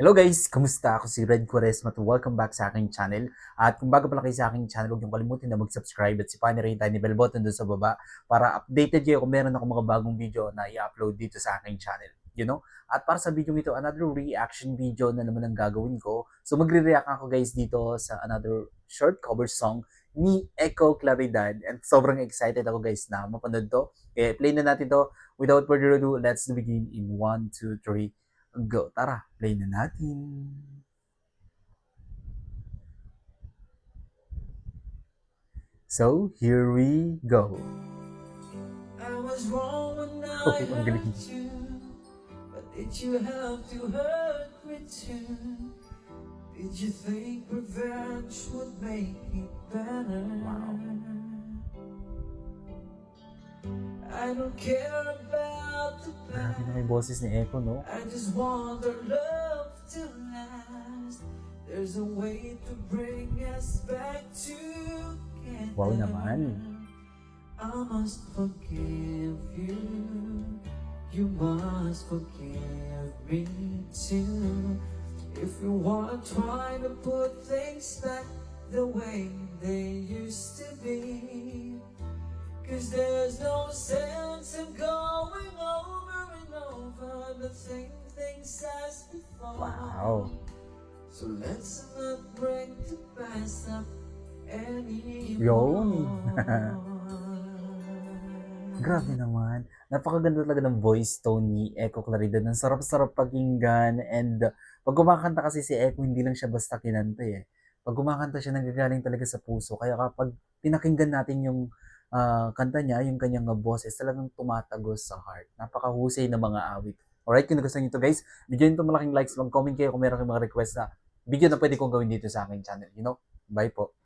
Hello guys! Kamusta? Ako si Red Quaresma at welcome back sa aking channel. At kung bago pala kayo sa aking channel, huwag niyong kalimutan na mag-subscribe at sipahin na rin yung tiny bell button doon sa baba para updated kayo kung meron ako mga bagong video na i-upload dito sa aking channel. At para sa video ito, another reaction video na naman ang gagawin ko. So magre-react ako guys dito sa another short cover song ni Echo Claridad. And sobrang excited ako guys na mapanood to. Kaya play na natin to. Without further ado, let's begin in 1, 2, 3. Go, tara, play na natin. So, here we go. I was wrong when Oh, I ang galing. hurt you, but did you have to hurt me too? Did you think revenge would make it better? Wow. I don't care about the Grabe na may past. boses ni Echo, no? I just want our love to last. There's a way to bring us back together. Wow naman. I must forgive you. You must forgive me too. If you wanna try to put things back the way they used to be. 'Cause there's no sense in going over and over the same things as before. Wow. So let's not bring the past up anymore. Yun. Grabe naman. Napakaganda talaga ng voice tone ni Echo Claridad. Ang sarap-sarap pakinggan. And pag kumakanta kasi si Echo, hindi lang siya basta kinanta eh. Pag kumakanta siya, nagagaling talaga sa puso. Kaya kapag pinakinggan natin yung kanta niya, yung kanyang boses, talagang tumatagos sa heart. Napakahusay na mga awit. Alright, kung nagustuhan niyo ito guys, bigyan nyo ito malaking likes, mag-comment kayo kung meron kayong mga request na video na pwede kong gawin dito sa aking channel. Bye po.